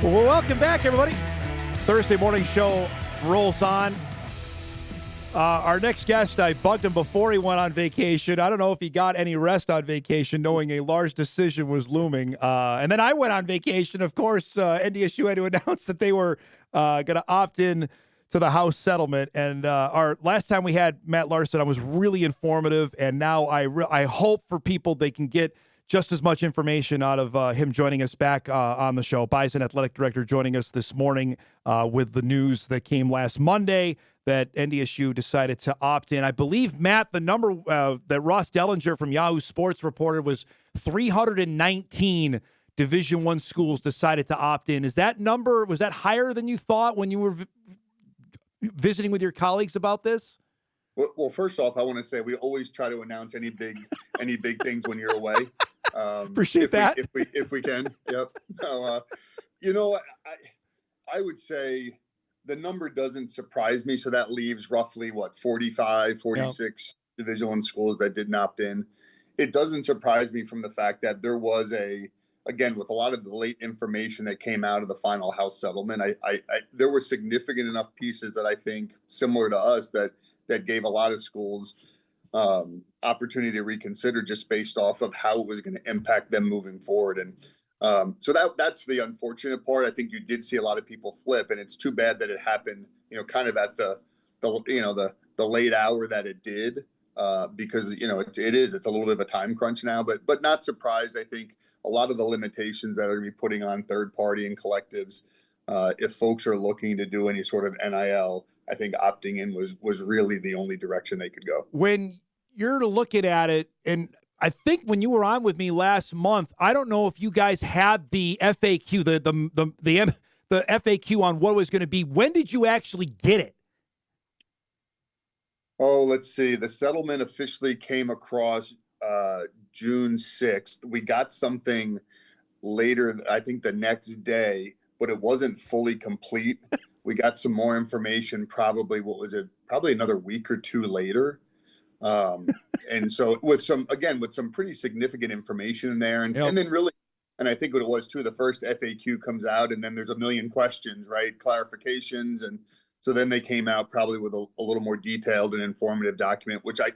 Well, welcome back, everybody. Thursday morning show rolls on. Our next guest, I bugged him before he went on vacation. I don't know if he got any rest on vacation, knowing a large decision was looming. And then I went on vacation. Of course, NDSU had to announce that they were going to opt in to the House settlement. And our last time we had Matt Larsen, I was really informative. And now I hope for people they can get just as much information out of him joining us back on the show. Bison Athletic Director joining us this morning with the news that came last Monday that NDSU decided to opt in. I believe, Matt, the number that Ross Dellinger from Yahoo Sports reported was 319 Division I schools decided to opt in. Is that number, was that higher than you thought when you were visiting with your colleagues about this? Well, first off, I want to say we always try to announce any big things when you're away. Appreciate that. If we can. Yep. No, I would say the number doesn't surprise me. So that leaves roughly 45, 46 Division I schools that didn't opt in. It doesn't surprise me from the fact that there was again, with a lot of the late information that came out of the final House settlement, there were significant enough pieces that I think similar to us that gave a lot of schools opportunity to reconsider just based off of how it was going to impact them moving forward. And so that's the unfortunate part. I think you did see a lot of people flip, and it's too bad that it happened, kind of at the late hour that it did, because it's a little bit of a time crunch now, but not surprised. I think a lot of the limitations that are going to be putting on third party and collectives, if folks are looking to do any sort of NIL, I think opting in was really the only direction they could go. When you're looking at it, and I think when you were on with me last month, I don't know if you guys had the FAQ, the FAQ on what it was going to be. When did you actually get it? Oh, let's see. The settlement officially came across June 6th. We got something later, I think the next day, but it wasn't fully complete. We got some more information probably another week or two later. And so with some pretty significant information in there. And then really, and I think what it was too, the first FAQ comes out and then there's a million questions, right? Clarifications. And so then they came out probably with a little more detailed and informative document, which I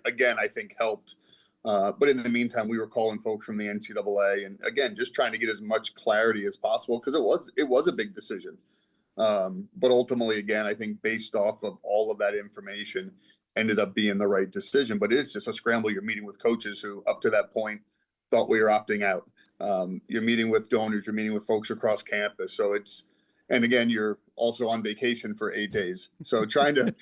think helped. But in the meantime, we were calling folks from the NCAA and again, just trying to get as much clarity as possible because it was a big decision. But ultimately, again, I think based off of all of that information ended up being the right decision. But it's just a scramble. You're meeting with coaches who up to that point thought we were opting out. You're meeting with donors, you're meeting with folks across campus. So and again, you're also on vacation for 8 days. So trying to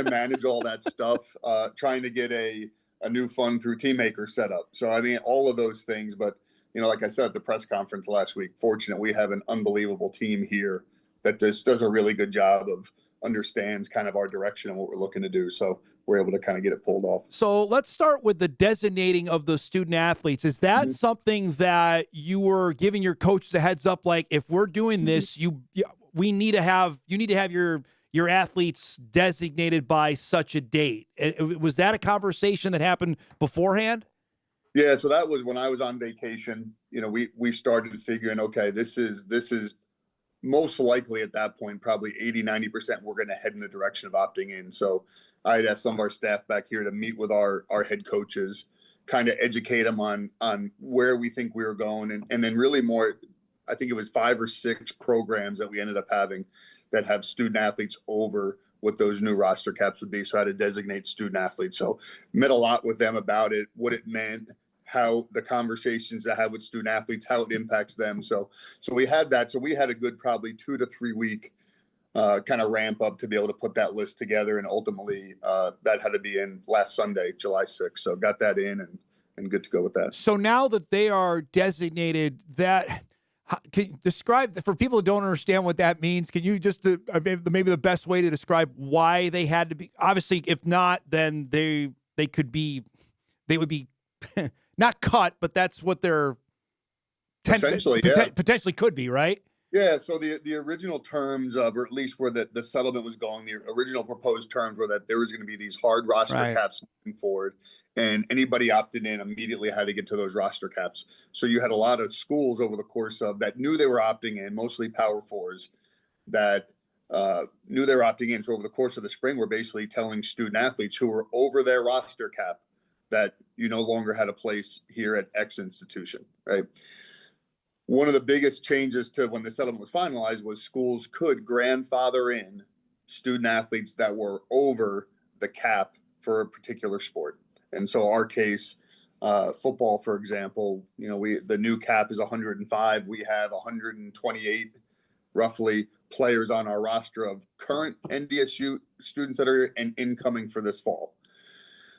manage all that stuff, trying to get a new fund through Teammaker set up. So, I mean, all of those things, but like I said at the press conference last week, fortunate we have an unbelievable team here that does a really good job of understands kind of our direction and what we're looking to do. So we're able to kind of get it pulled off. So let's start with the designating of the student athletes. Is that something that you were giving your coaches a heads up? Like, if we're doing this, you need to have your athletes designated by such a date. Was that a conversation that happened beforehand? Yeah. So that was when I was on vacation. We started figuring, okay, this is most likely at that point, probably 80-90%, we're going to head in the direction of opting in. So I had asked some of our staff back here to meet with our head coaches, kind of educate them on where we think we were going. And then really more, I think it was 5 or 6 programs that we ended up having that have student athletes over what those new roster caps would be. So I had to designate student athletes. So met a lot with them about it, what it meant, how the conversations I have with student athletes, how it impacts them. So we had that. So we had a good probably 2 to 3 week kind of ramp up to be able to put that list together. And ultimately that had to be in last Sunday, July 6th. So got that in and good to go with that. So now that they are designated, can you describe, for people who don't understand what that means, can you just maybe the best way to describe why they had to be? Obviously, if not, then they would be not cut, but that's what they're potentially could be, right? Yeah. So the original terms of, or at least where the settlement was going, the original proposed terms were that there was going to be these hard roster caps moving forward. and anybody opted in immediately had to get to those roster caps. So you had a lot of schools over the course of that knew they were opting in, mostly Power Fours, that knew they were opting in. So over the course of the spring, we're basically telling student athletes who were over their roster cap that you no longer had a place here at X institution, right? One of the biggest changes to when the settlement was finalized was schools could grandfather in student athletes that were over the cap for a particular sport. And so our case, football, for example, the new cap is 105. We have 128 roughly players on our roster of current NDSU students that are incoming for this fall.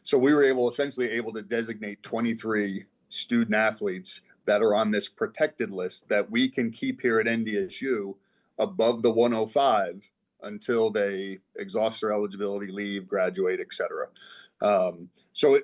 So we were essentially able to designate 23 student athletes that are on this protected list that we can keep here at NDSU above the 105 until they exhaust their eligibility, leave, graduate, etc. So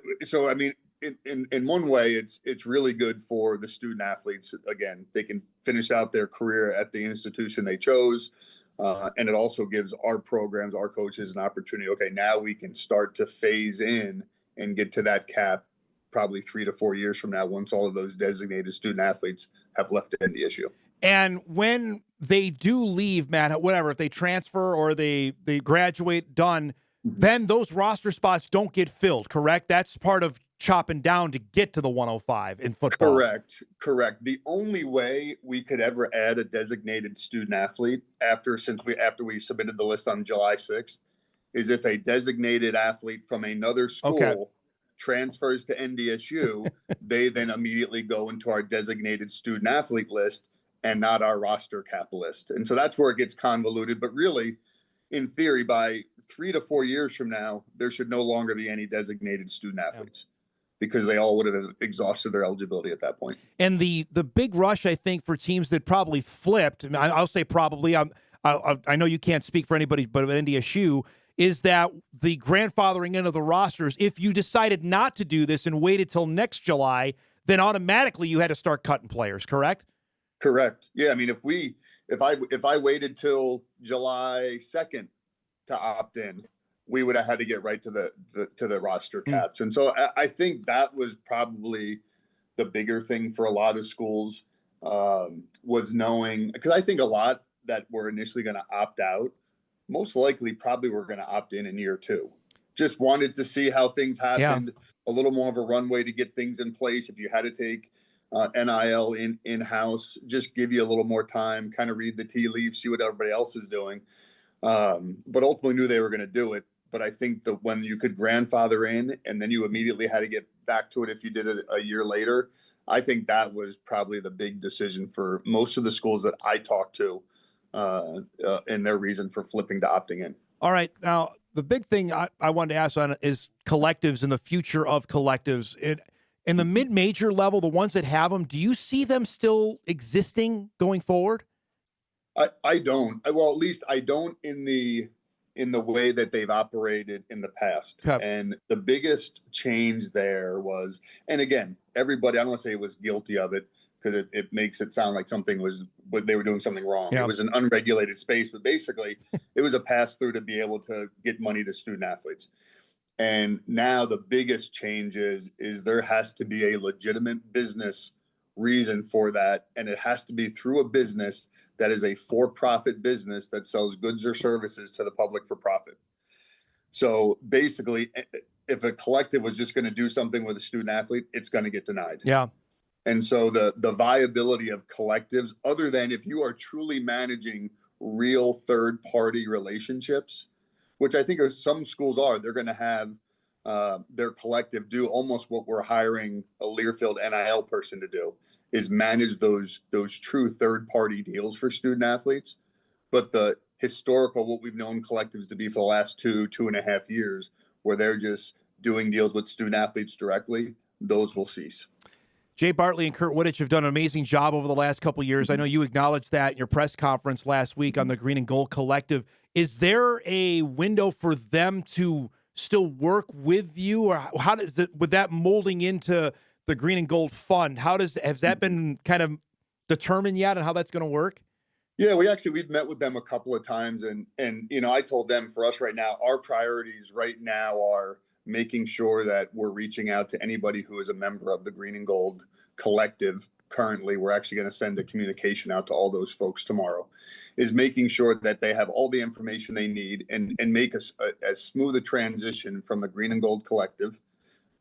I mean, in one way, it's really good for the student athletes. Again, they can finish out their career at the institution they chose, and it also gives our programs, our coaches, an opportunity. Okay, now we can start to phase in and get to that cap probably 3 to 4 years from now, once all of those designated student athletes have left NDSU. And when they do leave, Matt, whatever, if they transfer or they graduate, done, then those roster spots don't get filled, correct? That's part of chopping down to get to the 105 in football. Correct. The only way we could ever add a designated student athlete after we submitted the list on July 6th is if a designated athlete from another school transfers to NDSU, they then immediately go into our designated student athlete list and not our roster cap list. And so that's where it gets convoluted. But really, in theory, by 3 to 4 years from now, there should no longer be any designated student athletes because they all would have exhausted their eligibility at that point. And the big rush, I think, for teams that probably flipped, I'll say probably, I know you can't speak for anybody but at NDSU, is that the grandfathering in of the rosters, if you decided not to do this and waited till next July, then automatically you had to start cutting players, correct? Correct. Yeah, I mean, if I waited till July 2nd to opt in, we would have had to get right to the roster caps. And so I think that was probably the bigger thing for a lot of schools, was knowing, because I think a lot that were initially going to opt out most likely probably were going to opt in year 2. Just wanted to see how things happened, a little more of a runway to get things in place. If you had to take NIL in-house, just give you a little more time, kind of read the tea leaves, see what everybody else is doing. But ultimately knew they were going to do it. But I think that when you could grandfather in and then you immediately had to get back to it if you did it a year later, I think that was probably the big decision for most of the schools that I talked to, and their reason for flipping to opting in. All right. Now, the big thing I wanted to ask on is collectives and the future of collectives. In the mid-major level, the ones that have them, do you see them still existing going forward? I don't. Well, at least I don't in the way that they've operated in the past. Okay. And the biggest change there was, and again, everybody, I don't want to say was guilty of it, because it makes it sound like they were doing something wrong. Yeah. It was an unregulated space, but basically it was a pass through to be able to get money to student athletes. And now the biggest change is there has to be a legitimate business reason for that. And it has to be through a business that is a for-profit business that sells goods or services to the public for profit. So basically, if a collective was just going to do something with a student athlete, it's going to get denied. Yeah. And so the viability of collectives, other than if you are truly managing real third-party relationships, which I think some schools are, they're going to have their collective do almost what we're hiring a Learfield NIL person to do, is manage those true third-party deals for student athletes. But the historical, what we've known collectives to be for the last 2.5 years, where they're just doing deals with student athletes directly, those will cease. Jay Bartley and Kurt Wittich have done an amazing job over the last couple of years. I know you acknowledged that in your press conference last week on the Green and Gold Collective. Is there a window for them to still work with you, or how does it, with that molding into the Green and Gold Fund, has that been kind of determined yet on how that's going to work? Yeah, we've met with them a couple of times, and I told them, for us right now, our priorities right now are making sure that we're reaching out to anybody who is a member of the Green and Gold Collective. Currently, we're actually going to send a communication out to all those folks tomorrow, is making sure that they have all the information they need and make as smooth a transition from the Green and Gold Collective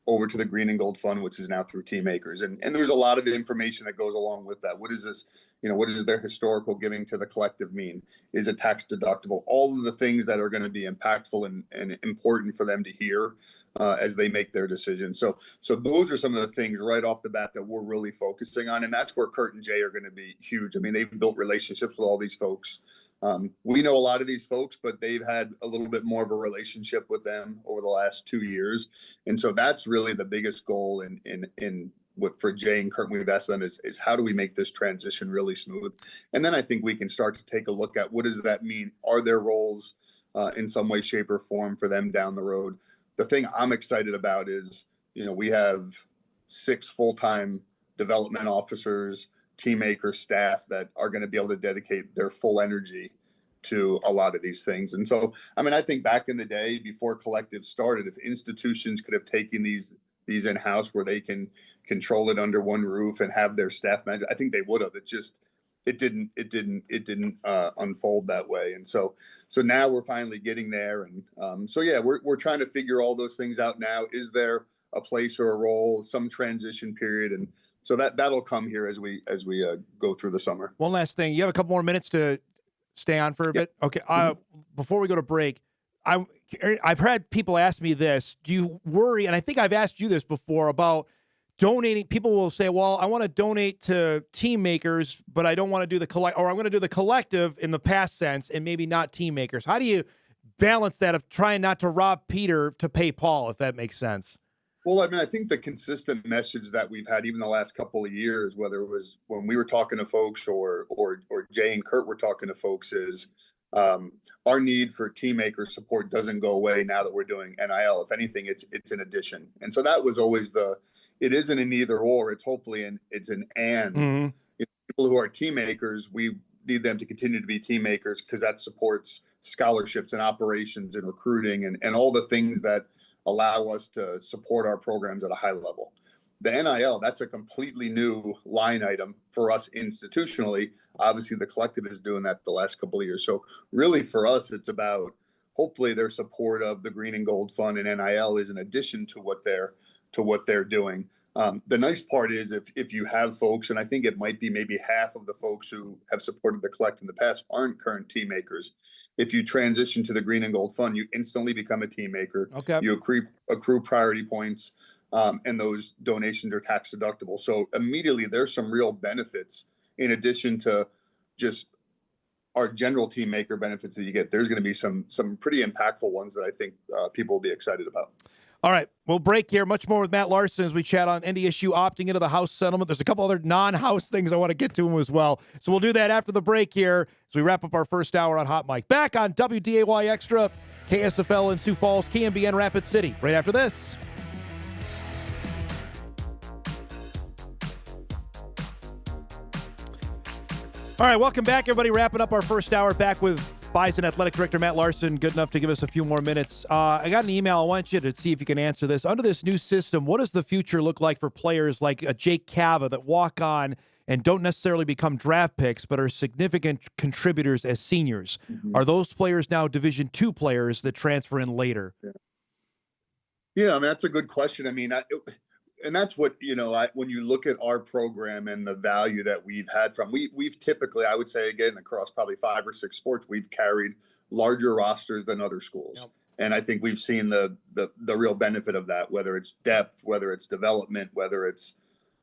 over to the Green and Gold Fund, which is now through Team Acres. And there's a lot of information that goes along with that. What is this? What does their historical giving to the collective mean? Is it tax deductible? All of the things that are going to be impactful and important for them to hear as they make their decision. So those are some of the things right off the bat that we're really focusing on. And that's where Kurt and Jay are going to be huge. I mean, they've built relationships with all these folks. We know a lot of these folks, but they've had a little bit more of a relationship with them over the last 2 years. And so that's really the biggest goal in what for Jay and Kurt, we've asked them is how do we make this transition really smooth? And then I think we can start to take a look at what does that mean? Are there roles in some way, shape, or form for them down the road? The thing I'm excited about is, we have 6 full-time development officers, Team Acre staff that are going to be able to dedicate their full energy to a lot of these things. And so, I mean, I think back in the day before collectives started, if institutions could have taken these in-house where they can control it under one roof and have their staff manage, I think they would have. It didn't unfold that way. And so now we're finally getting there. And so yeah, we're trying to figure all those things out now. Is there a place or a role, some transition period? And so that'll come here as we go through the summer. One last thing. You have a couple more minutes to stay on for a bit? Okay. Before we go to break, I've had people ask me this. Do you worry, and I think I've asked you this before, about donating? People will say, well, I want to donate to Team Makers, but I don't want to do or I'm going to do the collective in the past sense and maybe not Team Makers. How do you balance that of trying not to rob Peter to pay Paul, if that makes sense? Well, I mean, I think the consistent message that we've had even the last couple of years, whether it was when we were talking to folks or Jay and Kurt were talking to folks, is our need for Team Acre support doesn't go away now that we're doing NIL. If anything, it's an addition. And so that was always it isn't an either or, it's hopefully it's an and. Mm-hmm. People who are Team Acres, we need them to continue to be Team Acres because that supports scholarships and operations and recruiting and all the things that allow us to support our programs at a high level. The NIL, that's a completely new line item for us institutionally. Obviously, the collective is doing that the last couple of years. So really for us, it's about hopefully their support of the Green and Gold Fund and NIL is an addition to what they're doing. The nice part is if you have folks, and I think it might be maybe half of the folks who have supported the collective in the past aren't current Team Makers. If you transition to the Green and Gold Fund, you instantly become a Team Maker. Okay. You accrue priority points, and those donations are tax deductible. So immediately there's some real benefits in addition to just our general Team Maker benefits that you get. There's going to be some pretty impactful ones that I think people will be excited about. All right, we'll break here. Much more with Matt Larsen as we chat on NDSU opting into the House settlement. There's a couple other non-House things I want to get to him as well. So we'll do that after the break here as we wrap up our first hour on Hot Mic. Back on WDAY Extra, KSFL in Sioux Falls, KMBN Rapid City. Right after this. All right, welcome back, everybody. Wrapping up our first hour, back with Bison Athletic Director Matt Larsen, good enough to give us a few more minutes. I got an email. I want you to see if you can answer this. Under this new system, what does the future look like for players like Jake Cava that walk on and don't necessarily become draft picks but are significant contributors as seniors? Mm-hmm. Are those players now Division II players that transfer in later? Yeah, I mean, that's a good question. I mean, and that's what, when you look at our program and the value that we've had we've typically, I would say, again, across probably 5 or 6 sports, we've carried larger rosters than other schools. Yep. And I think we've seen the real benefit of that, whether it's depth, whether it's development, whether it's,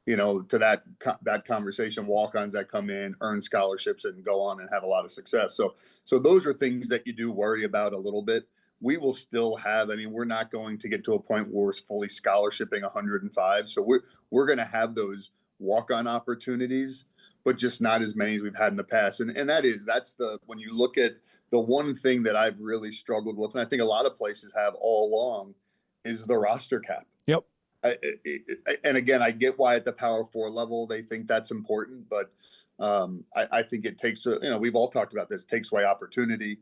to that conversation, walk-ons that come in, earn scholarships and go on and have a lot of success. So those are things that you do worry about a little bit. We will still have, we're not going to get to a point where we're fully scholarshiping 105. So we're going to have those walk-on opportunities, but just not as many as we've had in the past. And when you look at the one thing that I've really struggled with, and I think a lot of places have all along, is the roster cap. Yep. And again, I get why at the Power 4 level, they think that's important, but I think it takes, we've all talked about this, takes away opportunity.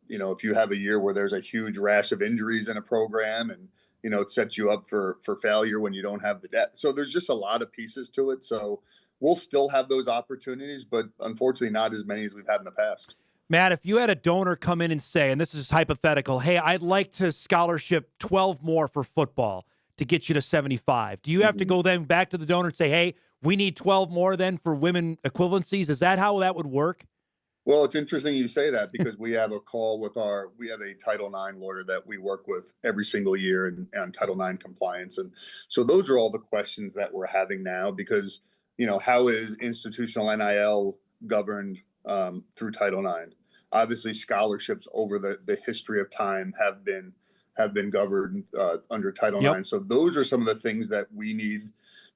If you have a year where there's a huge rash of injuries in a program, and it sets you up for failure when you don't have the depth. So there's just a lot of pieces to it. So we'll still have those opportunities, but unfortunately not as many as we've had in the past. Matt, if you had a donor come in and say, and this is hypothetical, hey, I'd like to scholarship 12 more for football to get you to 75. Do you have to go then back to the donor and say, hey, we need 12 more then for women equivalencies? Is that how that would work? Well, it's interesting you say that, because we have a call with we have a Title IX lawyer that we work with every single year on Title IX compliance. And so those are all the questions that we're having now, because, how is institutional NIL governed through Title IX? Obviously, scholarships over the history of time have been governed under Title IX. So those are some of the things that we need,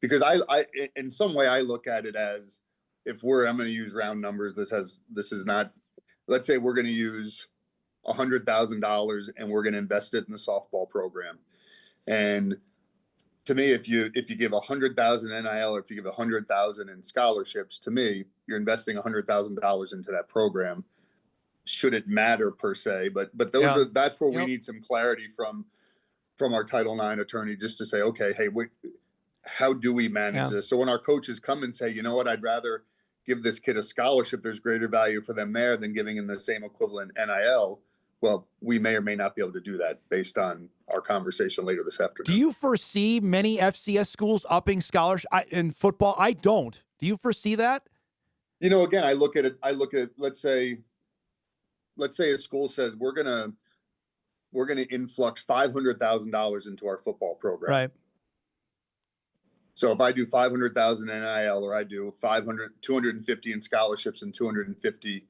because I in some way I look at it as, I'm going to use round numbers. This is not, let's say we're going to use $100,000 and we're going to invest it in the softball program. And to me, if you give 100,000 NIL, or if you give 100,000 in scholarships, to me, you're investing $100,000 into that program. Should it matter per se? But that's where we need some clarity from our Title IX attorney, just to say, okay, hey, how do we manage this? So when our coaches come and say, you know what, I'd rather give this kid a scholarship, there's greater value for them there than giving him the same equivalent NIL. Well, we may or may not be able to do that based on our conversation later this afternoon. Do you foresee many FCS schools upping scholarship in football? I don't. Do you foresee that? Again, I look at it, let's say a school says we're gonna influx $500,000 into our football program. Right. So if I do 500,000 NIL, or I do 250 in scholarships and 250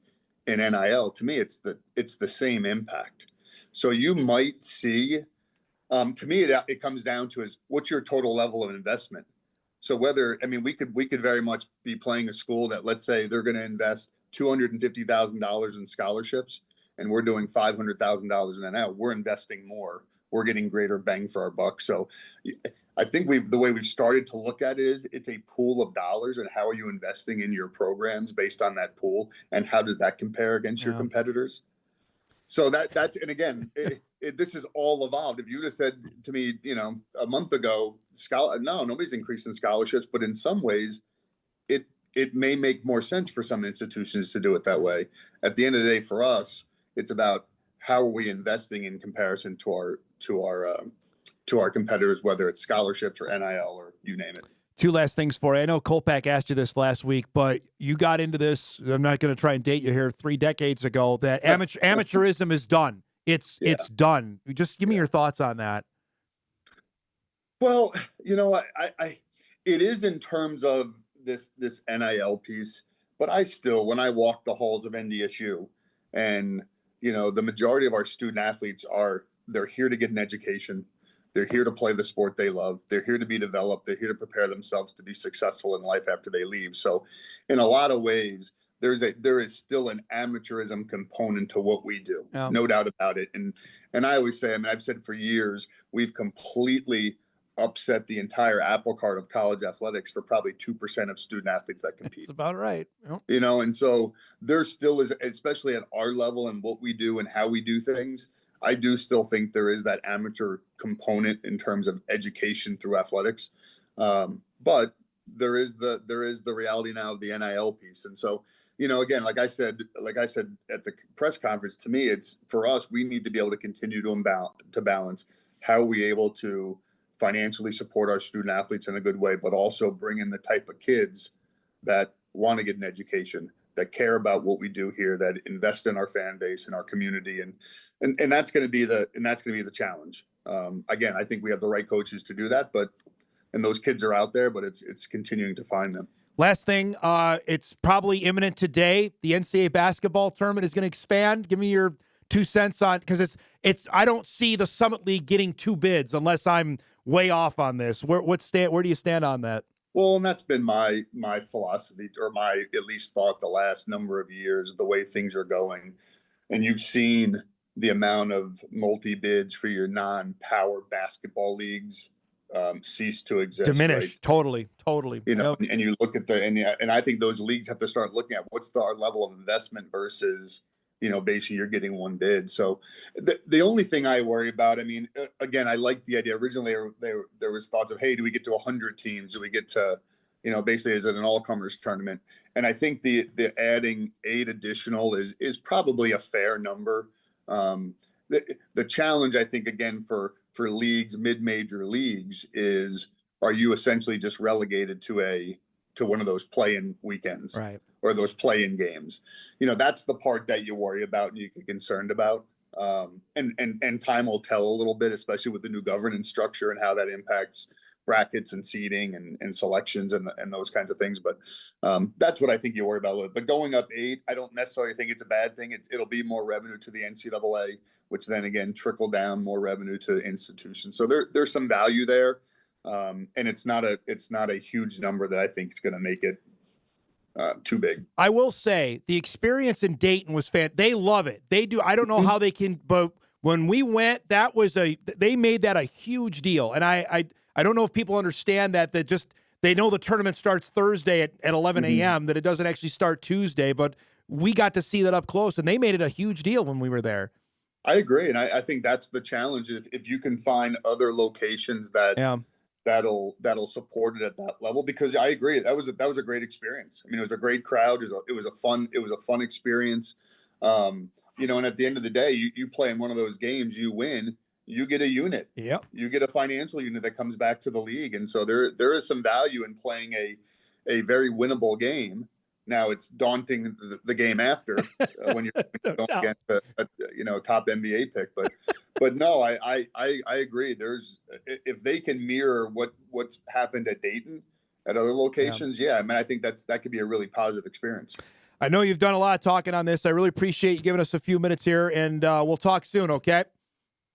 in NIL, to me, it's the same impact. So you might see, to me, it comes down to is what's your total level of investment. So we could very much be playing a school that, let's say they're going to invest $250,000 in scholarships, and we're doing $500,000 in NIL. We're investing more. We're getting greater bang for our buck. So I think the way we've started to look at it is it's a pool of dollars, and how are you investing in your programs based on that pool, and how does that compare against your competitors? So and again, this is all evolved. If you would have said to me, a month ago, no, nobody's increasing scholarships, but in some ways, it may make more sense for some institutions to do it that way. At the end of the day, for us, it's about how are we investing in comparison to our competitors, whether it's scholarships or NIL or you name it. Two last things for you. I know Kolpak asked you this last week, but you got into this, I'm not going to try and date you here, 3 decades ago, that amateurism is done. It's done. Just give me your thoughts on that. Well, I it is in terms of this NIL piece, but when I walk the halls of NDSU, and the majority of our student athletes they're here to get an education. They're here to play the sport they love. They're here to be developed. They're here to prepare themselves to be successful in life after they leave. So in a lot of ways, there is still an amateurism component to what we do. No doubt about it. And I always say, I've said for years, we've completely upset the entire apple cart of college athletics for probably 2% of student athletes that compete. That's about right. Yep. And so there still is, especially at our level and what we do and how we do things, I do still think there is that amateur component in terms of education through athletics. But there is the reality now of the NIL piece. And so, again, like I said at the press conference, to me, it's for us, we need to be able to continue to balance how are we able to financially support our student athletes in a good way, but also bring in the type of kids that want to get an education, that care about what we do here, that invest in our fan base and our community, and that's going to be the challenge. Again, I think we have the right coaches to do that, and those kids are out there, but it's continuing to find them. Last thing, it's probably imminent today. The NCAA basketball tournament is going to expand. Give me your 2 cents on, because it's I don't see the Summit League getting 2 bids unless I'm way off on this. Where do you stand on that? Well, and that's been my philosophy, or my at least thought, the last number of years, the way things are going. And you've seen the amount of multi-bids for your non-power basketball leagues cease to exist. Diminish. Right? Totally. And you look at and I think those leagues have to start looking at what's our level of investment versus basically you're getting one bid. So the only thing I worry about, I mean, again, I like the idea. Originally, there was thoughts of, hey, do we get to 100 teams? Do we get to, basically, is it an all-comers tournament? And I think the adding 8 additional is probably a fair number. The challenge, I think, again, for leagues, mid-major leagues, is, are you essentially just relegated to one of those play-in weekends, right, or those play-in games? That's the part that you worry about and you get concerned about. And time will tell a little bit, especially with the new governance structure and how that impacts brackets and seeding and selections and those kinds of things. But that's what I think you worry about a little bit. But going up 8, I don't necessarily think it's a bad thing. It'll be more revenue to the NCAA, which then again trickle down more revenue to institutions. So there's some value there. And it's not a huge number that I think is going to make it too big. I will say the experience in Dayton was they love it. They do. I don't know how they can, but when we went, they made that a huge deal. And I don't know if people understand that just they know the tournament starts Thursday at 11 a.m., that it doesn't actually start Tuesday, but we got to see that up close, and they made it a huge deal when we were there. I agree, and I think that's the challenge. If you can find other locations that'll support it at that level, because I agree, that was a great experience. I mean, it was a great crowd. It was a fun experience. And at the end of the day, you play in one of those games, you win, you get a unit. Yep. You get a financial unit that comes back to the league. And so there is some value in playing a very winnable game. Now it's daunting the game after when you're going against a top NBA pick. But no, I agree. If they can mirror what's happened at Dayton at other locations, I mean, I think that could be a really positive experience. I know you've done a lot of talking on this. I really appreciate you giving us a few minutes here, and we'll talk soon, okay?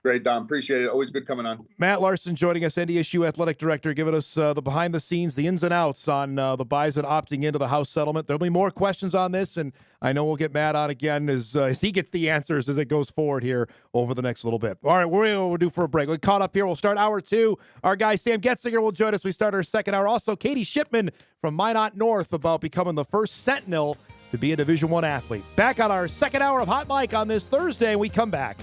Great, Dom. Appreciate it. Always good coming on. Matt Larsen joining us, NDSU Athletic Director, giving us the behind-the-scenes, the ins and outs on the Bison opting into the House settlement. There'll be more questions on this, and I know we'll get Matt on again as he gets the answers as it goes forward here over the next little bit. All right, we'll do for a break. We're caught up here. We'll start hour 2. Our guy Sam Getzinger will join us. We start our second hour. Also, Katie Shipman from Minot North about becoming the first Sentinel to be a Division I athlete. Back on our second hour of Hot Mic on this Thursday, we come back.